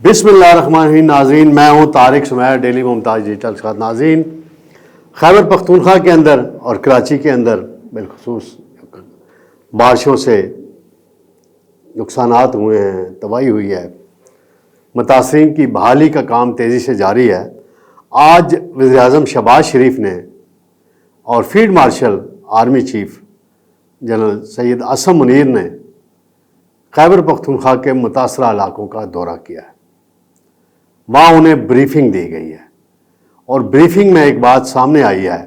بسم اللہ الرحمن الرحیم. ناظرین، میں ہوں طارق سمیر، ڈیلی ممتاز ڈیجیٹل کے ساتھ. ناظرین، خیبر پختونخوا کے اندر اور کراچی کے اندر بالخصوص بارشوں سے نقصانات ہوئے ہیں، تباہی ہوئی ہے. متاثرین کی بحالی کا کام تیزی سے جاری ہے. آج وزیر اعظم شہباز شریف نے اور field marshal army chief general Syed Asim Munir نے خیبر پختونخوا کے متاثرہ علاقوں کا دورہ کیا ہے. وہاں انہیں بریفنگ دی گئی ہے اور بریفنگ میں ایک بات سامنے آئی ہے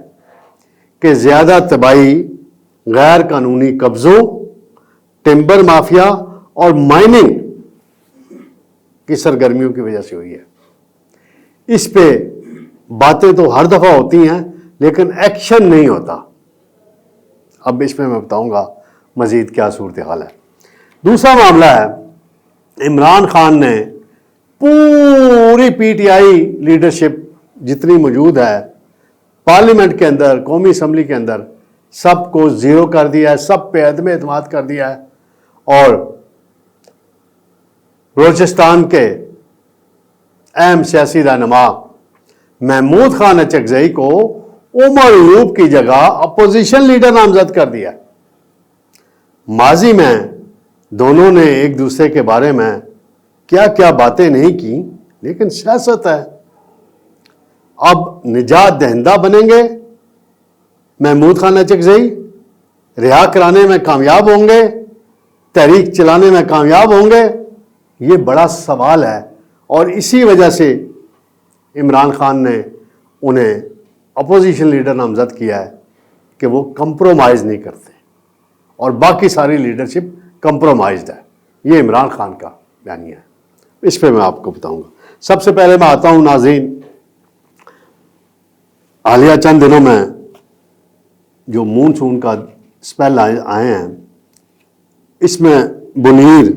کہ زیادہ تباہی غیر قانونی قبضوں، ٹمبر مافیا اور مائننگ کی سرگرمیوں کی وجہ سے ہوئی ہے. اس پہ باتیں تو ہر دفعہ ہوتی ہیں لیکن ایکشن نہیں ہوتا. اب اس میں بتاؤں گا مزید کیا صورتحال ہے. دوسرا معاملہ ہے، عمران خان نے پوری پی ٹی آئی لیڈرشپ جتنی موجود ہے پارلیمنٹ کے اندر، قومی اسمبلی کے اندر، سب کو زیرو کر دیا ہے، سب پہ عدم اعتماد کر دیا ہے. اور بلوچستان کے اہم سیاسی رہنما محمود خان اچکزئی کو عمر ایوب کی جگہ اپوزیشن لیڈر نامزد کر دیا. ماضی میں دونوں نے ایک دوسرے کے بارے میں کیا کیا باتیں نہیں کی، لیکن سیاست ہے. اب نجات دہندہ بنیں گے محمود خان اچکزئی، رہا کرانے میں کامیاب ہوں گے، تحریک چلانے میں کامیاب ہوں گے، یہ بڑا سوال ہے. اور اسی وجہ سے عمران خان نے انہیں اپوزیشن لیڈر نامزد کیا ہے کہ وہ کمپرومائز نہیں کرتے اور باقی ساری لیڈرشپ کمپرومائزڈ ہے. یہ عمران خان کا بیانیہ ہے. اس پہ میں آپ کو بتاؤں گا. سب سے پہلے میں آتا ہوں ناظرین، حالیہ چند دنوں میں جو مونسون کا اسپیل آئے ہیں، اس میں بنیر،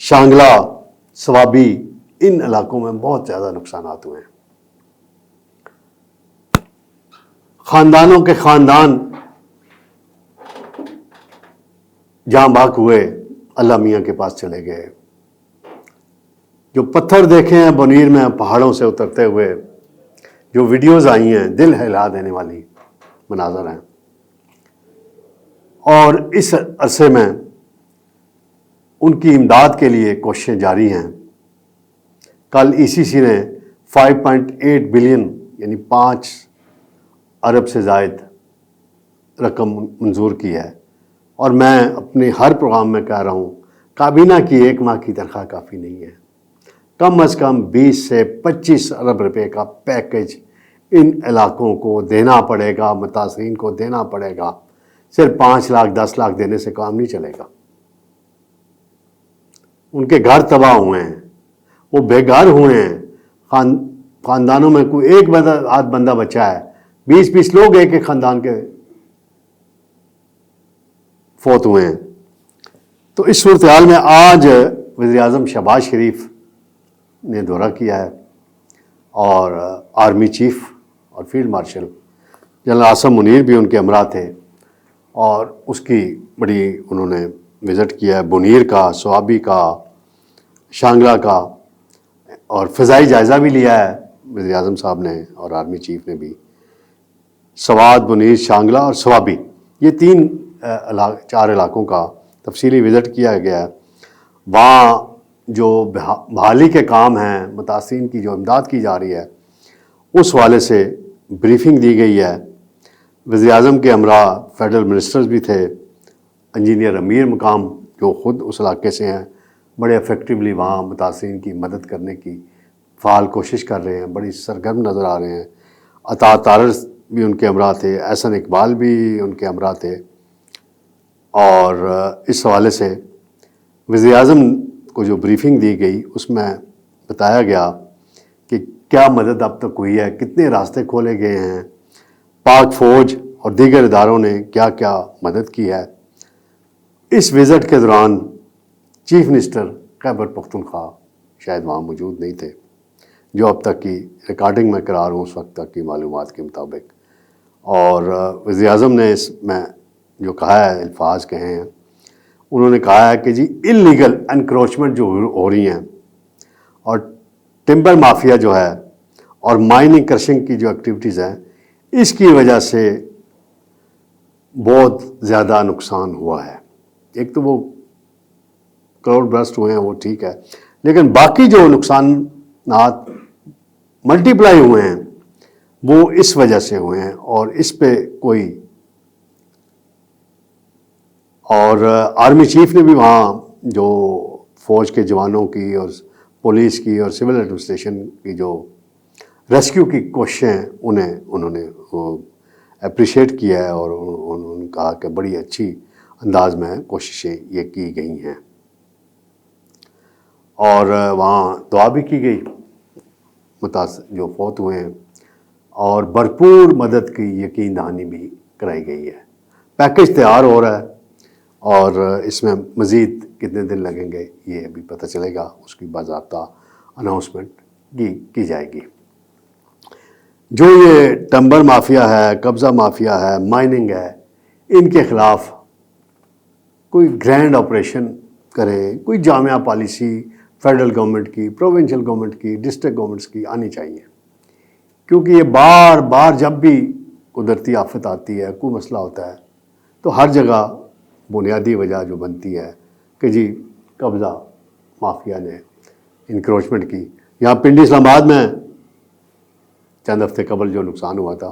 شانگلہ، سوابی، ان علاقوں میں بہت زیادہ نقصانات ہوئے ہیں. خاندانوں کے خاندان جہاں باک ہوئے اللہ میاں کے پاس چلے گئے. جو پتھر دیکھے ہیں بنیر میں پہاڑوں سے اترتے ہوئے، جو ویڈیوز آئی ہیں، دل ہلا دینے والی مناظر ہیں. اور اس عرصے میں ان کی امداد کے لیے کوششیں جاری ہیں. کل ای سی سی نے 5.8 بلین یعنی 5 ارب سے زائد رقم منظور کی ہے. اور میں اپنے ہر پروگرام میں کہہ رہا ہوں، کابینہ کی 1 ماہ کی تنخواہ کافی نہیں ہے. کم از کم 20 سے 25 ارب روپے کا پیکج ان علاقوں کو دینا پڑے گا، متاثرین کو دینا پڑے گا. صرف 5 لاکھ 10 لاکھ دینے سے کام نہیں چلے گا. ان کے گھر تباہ ہوئے ہیں، وہ بے گھر ہوئے ہیں. خاندانوں میں کوئی ایک آدھ بندہ بچا ہے، 20 لوگ ایک ایک خاندان کے فوت ہوئے ہیں. تو اس صورتحال میں آج وزیر اعظم شہباز شریف نے دورہ کیا ہے اور آرمی چیف اور field marshal general Asim Munir بھی ان کے ہمراہ تھے اور اس کی بڑی انہوں نے وزٹ کیا ہے. بنیر کا، سوابی کا، شانگلہ کا، اور فضائی جائزہ بھی لیا ہے وزیر اعظم صاحب نے اور آرمی چیف نے بھی. سوات، بنیر، شانگلہ اور سوابی، یہ 4 علاقوں کا تفصیلی وزٹ کیا گیا ہے. وہاں جو بحالی کے کام ہیں، متاثرین کی جو امداد کی جا رہی ہے، اس حوالے سے بریفنگ دی گئی ہے. وزیر اعظم کے ہمراہ فیڈرل منسٹرز بھی تھے. انجینئر امیر مقام جو خود اس علاقے سے ہیں، بڑے افیکٹولی وہاں متاثرین کی مدد کرنے کی فعال کوشش کر رہے ہیں، بڑی سرگرم نظر آ رہے ہیں. عطا طارز بھی ان کے ہمراہ تھے، احسن اقبال بھی ان کے ہمراہ تھے. اور اس حوالے سے وزیر اعظم کو جو بریفنگ دی گئی اس میں بتایا گیا کہ کیا مدد اب تک ہوئی ہے، کتنے راستے کھولے گئے ہیں، پاک فوج اور دیگر اداروں نے کیا کیا مدد کی ہے. اس وزٹ کے دوران چیف منسٹر خیبر پختونخوا شاید وہاں موجود نہیں تھے، جو اب تک کی ریکارڈنگ میں کرا رہا ہوں اس وقت تک کی معلومات کے مطابق. اور وزیر اعظم نے اس میں جو کہا ہے، الفاظ کہے ہیں، انہوں نے کہا ہے کہ جی انلیگل انکروچمنٹ جو ہو رہی ہیں اور ٹمبر مافیا جو ہے اور مائننگ کرشنگ کی جو ایکٹیویٹیز ہیں اس کی وجہ سے بہت زیادہ نقصان ہوا ہے. ایک تو وہ کروڑ برسٹ ہوئے ہیں وہ ٹھیک ہے، لیکن باقی جو نقصانات ملٹی پلائی ہوئے ہیں وہ اس وجہ سے ہوئے ہیں، اور اس پہ کوئی، اور آرمی چیف نے بھی وہاں جو فوج کے جوانوں کی اور پولیس کی اور سول ایڈمنسٹریشن کی جو ریسکیو کی کوششیں انہوں نے اپریشیٹ کیا ہے، اور انہوں نے کہا کہ بڑی اچھی انداز میں کوششیں یہ کی گئی ہیں، اور وہاں دعا بھی کی گئی متاثر جو فوت ہوئے ہیں، اور بھرپور مدد کی یقین دہانی بھی کرائی گئی ہے. پیکج تیار ہو رہا ہے، اور اس میں مزید کتنے دن لگیں گے یہ ابھی پتہ چلے گا، اس کی باضابطہ اناؤنسمنٹ کی جائے گی. جو یہ ٹمبر مافیا ہے، قبضہ مافیا ہے، مائننگ ہے، ان کے خلاف کوئی گرینڈ آپریشن کریں، کوئی جامع پالیسی فیڈرل گورنمنٹ کی، پروونشل گورنمنٹ کی، ڈسٹرکٹ گورنمنٹس کی آنی چاہیے، کیونکہ یہ بار بار جب بھی قدرتی آفت آتی ہے، کوئی مسئلہ ہوتا ہے، تو ہر جگہ بنیادی وجہ جو بنتی ہے کہ جی قبضہ مافیا نے انکروچمنٹ کی. یہاں پنڈی اسلام آباد میں چند ہفتے قبل جو نقصان ہوا تھا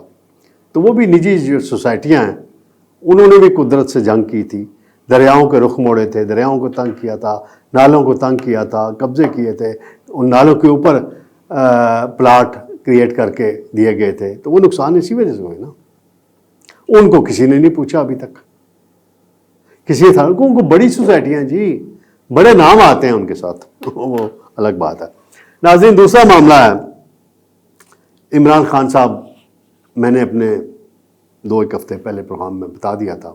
تو وہ بھی نجی جو سوسائٹیاں ہیں انہوں نے بھی قدرت سے جنگ کی تھی، دریاؤں کے رخ موڑے تھے، دریاؤں کو تنگ کیا تھا، نالوں کو تنگ کیا تھا، قبضے کیے تھے، ان نالوں کے اوپر پلاٹ کریٹ کر کے دیے گئے تھے، تو وہ نقصان اسی وجہ سے ہوئے نا. ان کو کسی نے نہیں پوچھا ابھی تک، کسی تھا ان کو بڑی سوسائٹیاں جی، بڑے نام آتے ہیں ان کے ساتھ، وہ الگ بات ہے. ناظرین، دوسرا معاملہ ہے عمران خان صاحب. میں نے اپنے 2-1 ہفتے پہلے پروگرام میں بتا دیا تھا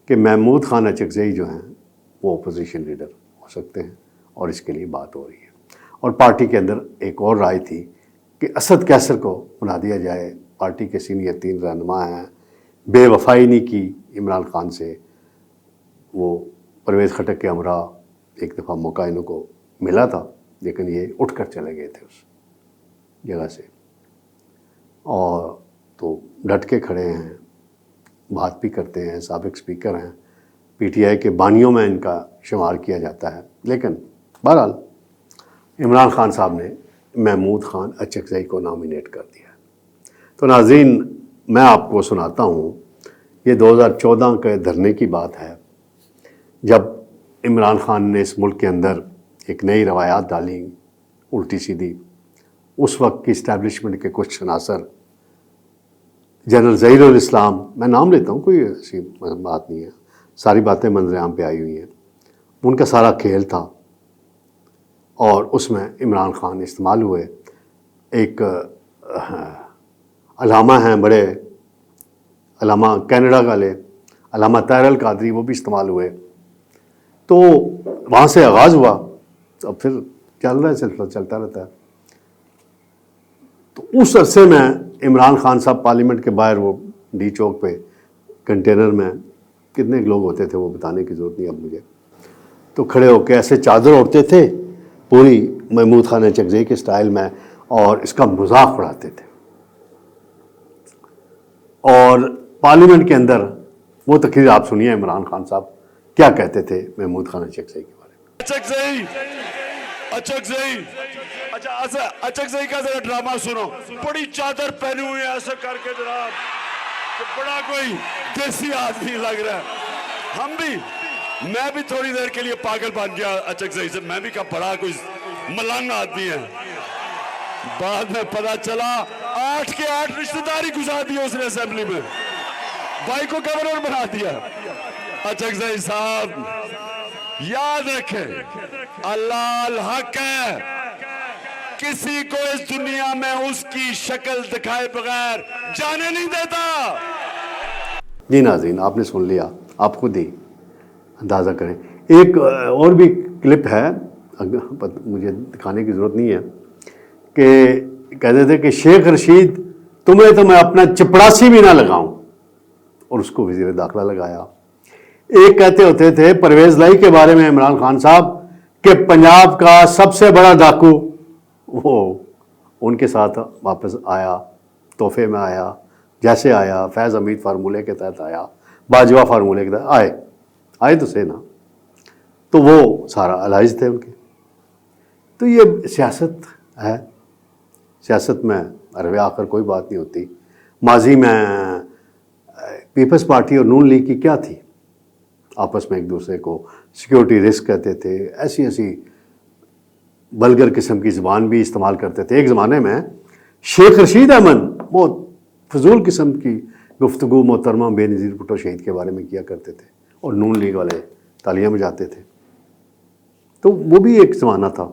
کہ محمود خان اچکزئی جو ہیں وہ اپوزیشن لیڈر ہو سکتے ہیں، اور اس کے لیے بات ہو رہی ہے. اور پارٹی کے اندر ایک اور رائے تھی کہ اسد کیسر کو بنا دیا جائے. پارٹی کے سینئر 3 رہنما ہیں، بے وفائی نہیں کی عمران خان سے. وہ پرویز خٹک کے ہمراہ ایک دفعہ موقع انہوں کو ملا تھا، لیکن یہ اٹھ کر چلے گئے تھے اس جگہ سے، اور تو ڈٹ کے کھڑے ہیں، بات بھی کرتے ہیں، سابق اسپیکر ہیں، پی ٹی آئی کے بانیوں میں ان کا شمار کیا جاتا ہے. لیکن بہرحال عمران خان صاحب نے محمود خان اچکزئی کو نامینیٹ کر دیا. تو ناظرین، میں آپ کو سناتا ہوں، یہ 2014 کے دھرنے کی بات ہے، جب عمران خان نے اس ملک کے اندر ایک نئی روایات ڈالی الٹی سیدھی. اس وقت کی اسٹیبلشمنٹ کے کچھ عناصر، جنرل ظہیر الاسلام، میں نام لیتا ہوں، کوئی ایسی بات نہیں ہے، ساری باتیں منظر عام پہ آئی ہوئی ہیں، ان کا سارا کھیل تھا، اور اس میں عمران خان استعمال ہوئے. ایک علامہ ہیں بڑے، علامہ کینیڈا والے، علامہ طاہر القادری، وہ بھی استعمال ہوئے. تو وہاں سے آغاز ہوا، اب پھر چل رہا ہے، سلسلہ چلتا رہتا ہے. تو اس عرصے میں عمران خان صاحب پارلیمنٹ کے باہر، وہ ڈی چوک پہ کنٹینر میں کتنے لوگ ہوتے تھے وہ بتانے کی ضرورت نہیں اب مجھے، تو کھڑے ہو کے ایسے چادر اوڑھتے تھے پوری محمود خان اچکزئی کے سٹائل میں، اور اس کا مذاق اڑاتے تھے. اور پارلیمنٹ کے اندر وہ تقریر آپ سنیے عمران خان صاحب کیا کہتے تھے محمود خان اچکزئی کے بارے میں. اچکزئی کا ذرا ڈرامہ سنو. بڑی چادر پہنی ہوئی ہے ایسے کر کے جناب، بڑا کوئی دیسی آدمی لگ رہا ہے. میں بھی تھوڑی دیر کے لیے پاگل بن گیا اچکزئی سے، میں بھی کہا بڑا کوئی ملنگ آدمی ہے. بعد میں پتا چلا 8 کے 8 رشتہ داری گزار دی اس نے اسمبلی میں، بھائی کو گورنر بنا دیا. اچکزئی صاحب یاد رکھیں، اللہ الحق ہے، کسی کو اس دنیا میں اس کی شکل دکھائے بغیر جانے نہیں دیتا. جی ناظرین، آپ نے سن لیا، آپ خود ہی اندازہ کریں. ایک اور بھی کلپ ہے، مجھے دکھانے کی ضرورت نہیں ہے، کہ کہتے تھے کہ شیخ رشید تمہیں تو میں اپنا چپڑاسی بھی نہ لگاؤں، اور اس کو وزیر داخلہ لگایا. ایک کہتے ہوتے تھے پرویز لائی کے بارے میں عمران خان صاحب کہ پنجاب کا سب سے بڑا ڈاکو وہ ان کے ساتھ واپس آیا، تحفے میں آیا، جیسے آیا فیض حمید فارمولے کے تحت آیا، باجوہ فارمولے کے تحت آئے تو سے نا، تو وہ سارا الائز تھے ان کے. تو یہ سیاست ہے، سیاست میں عرب آخر کوئی بات نہیں ہوتی. ماضی میں پیپلز پارٹی اور نون لیگ کی کیا تھی، آپس میں ایک دوسرے کو سیکیورٹی رسک کہتے تھے، ایسی ایسی بلگر قسم کی زبان بھی استعمال کرتے تھے. ایک زمانے میں شیخ رشید احمد بہت فضول قسم کی گفتگو محترمہ بے نظیر بھٹو شہید کے بارے میں کیا کرتے تھے، اور نون لیگ والے تالیاں بجاتے تھے. تو وہ بھی ایک زمانہ تھا.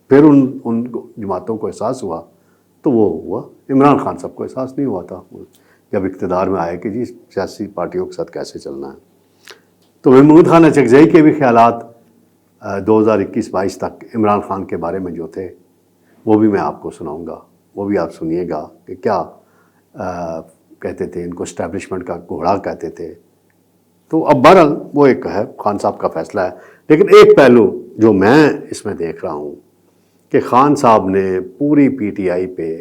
پھر ان جماعتوں کو احساس ہوا تو وہ ہوا. عمران خان صاحب کو احساس نہیں ہوا تھا جب اقتدار میں آئے کہ جی سیاسی پارٹیوں کے ساتھ کیسے چلنا ہے. تو محمود خان اچکزئی کے بھی خیالات 2021-22 تک عمران خان کے بارے میں جو تھے وہ بھی میں آپ کو سناؤں گا، وہ بھی آپ سنیے گا کہ کیا کہتے تھے. ان کو اسٹیبلشمنٹ کا گھوڑا کہتے تھے. تو اب بہرحال وہ ایک ہے، خان صاحب کا فیصلہ ہے. لیکن ایک پہلو جو میں اس میں دیکھ رہا ہوں کہ خان صاحب نے پوری پی ٹی آئی پہ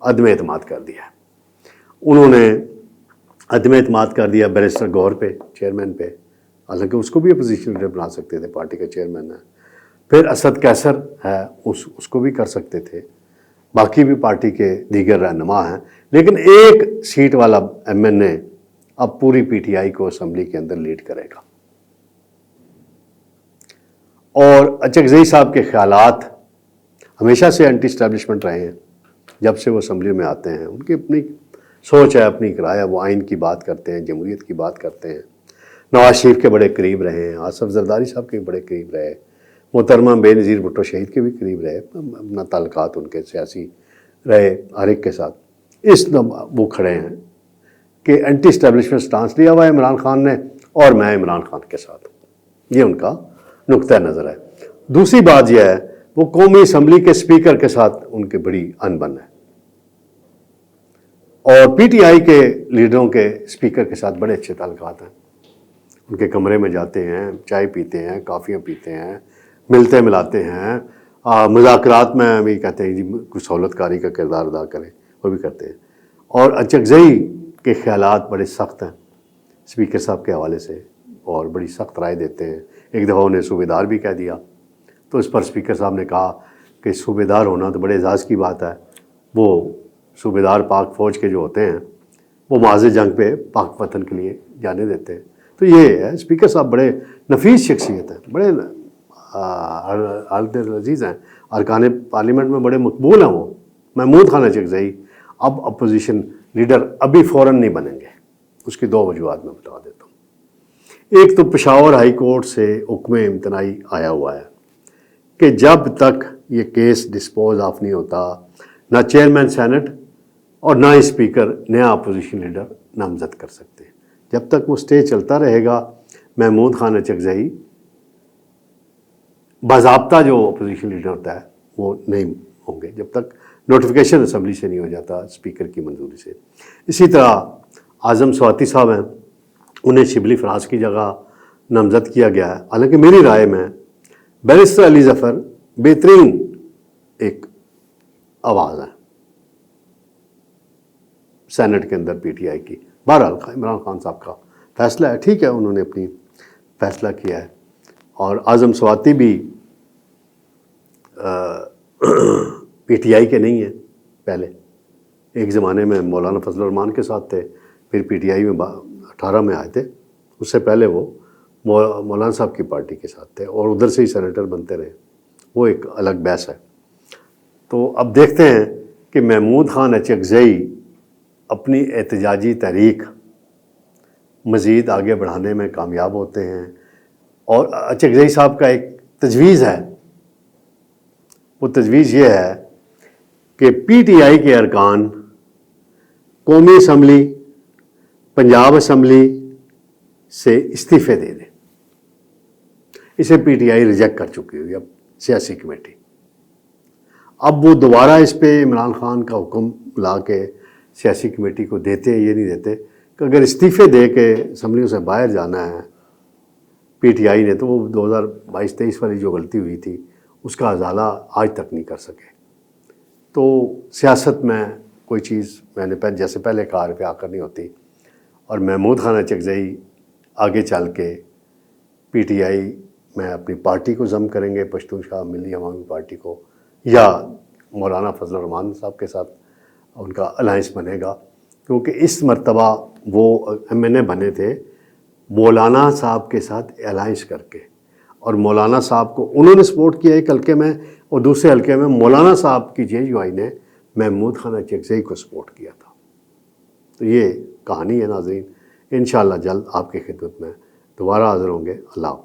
عدم اعتماد کر دیا. انہوں نے عدم اعتماد کر دیا بیرسٹر گور پہ، چیئرمین پہ، حالانکہ اس کو بھی اپوزیشن لیڈر بنا سکتے تھے، پارٹی کا چیئرمین ہے. پھر اسد کیسر ہے، اس کو بھی کر سکتے تھے. باقی بھی پارٹی کے دیگر رہنما ہیں. لیکن ایک سیٹ والا ایم این اے اب پوری پی ٹی آئی کو اسمبلی کے اندر لیڈ کرے گا. اور اچکزئی صاحب کے خیالات ہمیشہ سے اینٹی اسٹیبلشمنٹ رہے ہیں. جب سے وہ اسمبلی میں آتے ہیں ان کی اپنی سوچ ہے، اپنی رائے ہے. وہ آئین کی بات کرتے ہیں، جمہوریت کی بات کرتے ہیں. نواز شریف کے بڑے قریب رہے ہیں، آصف زرداری صاحب کے بھی بڑے قریب رہے، محترمہ بے نظیر بھٹو شہید کے بھی قریب رہے. اپنا تعلقات ان کے سیاسی رہے ہر ایک کے ساتھ. وہ کھڑے ہیں کہ اینٹی اسٹیبلشمنٹ سٹانس لیا ہوا ہے عمران خان نے، اور میں عمران خان کے ساتھ ہوں. یہ ان کا نقطہ نظر ہے. دوسری بات یہ ہے وہ قومی اسمبلی کے اسپیکر کے ساتھ ان کی بڑی انبن ہے، اور پی ٹی آئی کے لیڈروں کے اسپیکر کے ساتھ بڑے اچھے تعلقات ہیں. ان کے کمرے میں جاتے ہیں، چائے پیتے ہیں، کافیاں پیتے ہیں، ملتے ملاتے ہیں. مذاکرات میں بھی کہتے ہیں جی کچھ سہولت کاری کا کردار ادا کریں، وہ بھی کرتے ہیں. اور اچکزئی کے خیالات بڑے سخت ہیں اسپیکر صاحب کے حوالے سے، اور بڑی سخت رائے دیتے ہیں. ایک دفعہ انہیں صوبے دار بھی کہہ دیا، تو اس پر اسپیکر صاحب نے کہا کہ صوبے دار ہونا تو بڑے اعزاز کی بات ہے. وہ صوبے دار پاک فوج کے جو ہوتے ہیں وہ معاذ جنگ پہ پاک وطن کے لیے جانے دیتے ہیں. تو یہ ہے اسپیکر صاحب بڑے نفیس شخصیت ہیں، بڑے حالت عزیز ہیں، ارکان پارلیمنٹ میں بڑے مقبول ہیں. وہ محمود خان اچکزئی اب اپوزیشن لیڈر ابھی فوراً نہیں بنیں گے. اس کی دو وجوہات میں بتا دیتا ہوں. ایک تو پشاور ہائی کورٹ سے حکم امتناعی آیا ہوا ہے کہ جب تک یہ کیس ڈسپوز آف نہیں ہوتا، نہ چیئرمین سینٹ اور نہ اسپیکر نیا اپوزیشن لیڈر نامزد کر سکتے. جب تک وہ سٹے چلتا رہے گا محمود خان اچکزئی باضابطہ جو اپوزیشن لیڈر ہوتا ہے وہ نہیں ہوں گے جب تک نوٹیفیکیشن اسمبلی سے نہیں ہو جاتا اسپیکر کی منظوری سے. اسی طرح اعظم سواتی صاحب ہیں، انہیں شبلی فراز کی جگہ نامزد کیا گیا ہے. حالانکہ میری رائے میں بیرسٹر علی ظفر بہترین ایک آواز ہے سینٹ کے اندر پی ٹی آئی کی. بہرحال عمران خان صاحب کا فیصلہ ہے، ٹھیک ہے، انہوں نے اپنی فیصلہ کیا ہے. اور اعظم سواتی بھی پی ٹی آئی کے نہیں ہیں. پہلے ایک زمانے میں مولانا فضل الرحمان کے ساتھ تھے، پھر پی ٹی آئی میں 18 میں آئے تھے. اس سے پہلے وہ مولانا صاحب کی پارٹی کے ساتھ تھے اور ادھر سے ہی سینیٹر بنتے رہے. وہ ایک الگ بحث ہے. تو اب دیکھتے ہیں کہ محمود خان اچکزئی اپنی احتجاجی تحریک مزید آگے بڑھانے میں کامیاب ہوتے ہیں. اور اچکزئی صاحب کا ایک تجویز ہے، وہ تجویز یہ ہے کہ پی ٹی آئی کے ارکان قومی اسمبلی، پنجاب اسمبلی سے استعفے دے دیں. اسے پی ٹی آئی ریجیکٹ کر چکی ہوئی اب سیاسی کمیٹی. اب وہ دوبارہ اس پہ عمران خان کا حکم لا کے سیاسی کمیٹی کو دیتے ہیں، یہ نہیں دیتے کہ اگر استعفے دے کے اسمبلیوں سے باہر جانا ہے پی ٹی آئی نے، تو وہ 2022-23 والی جو غلطی ہوئی تھی اس کا ازالہ آج تک نہیں کر سکے۔ تو سیاست میں کوئی چیز میں نے جیسے پہلے کہا پہ آ کر نہیں ہوتی، اور محمود خان اچکزئی آگے چل کے پی ٹی آئی میں اپنی پارٹی کو ضم کریں گے، پشتون شاہ ملی عوامی پارٹی کو، یا مولانا فضل الرحمان صاحب کے ساتھ ان کا الائنس بنے گا، کیونکہ اس مرتبہ وہ ایم این اے بنے تھے مولانا صاحب کے ساتھ الائنس کر کے، اور مولانا صاحب کو انہوں نے سپورٹ کیا ایک حلقے میں، اور دوسرے حلقے میں مولانا صاحب کی جے یو آئی نے محمود خان اچکزئی کو سپورٹ کیا تھا۔ تو یہ کہانی ہے ناظرین، انشاءاللہ جلد آپ کی خدمت میں دوبارہ حاضر ہوں گے۔ اللہ حافظ۔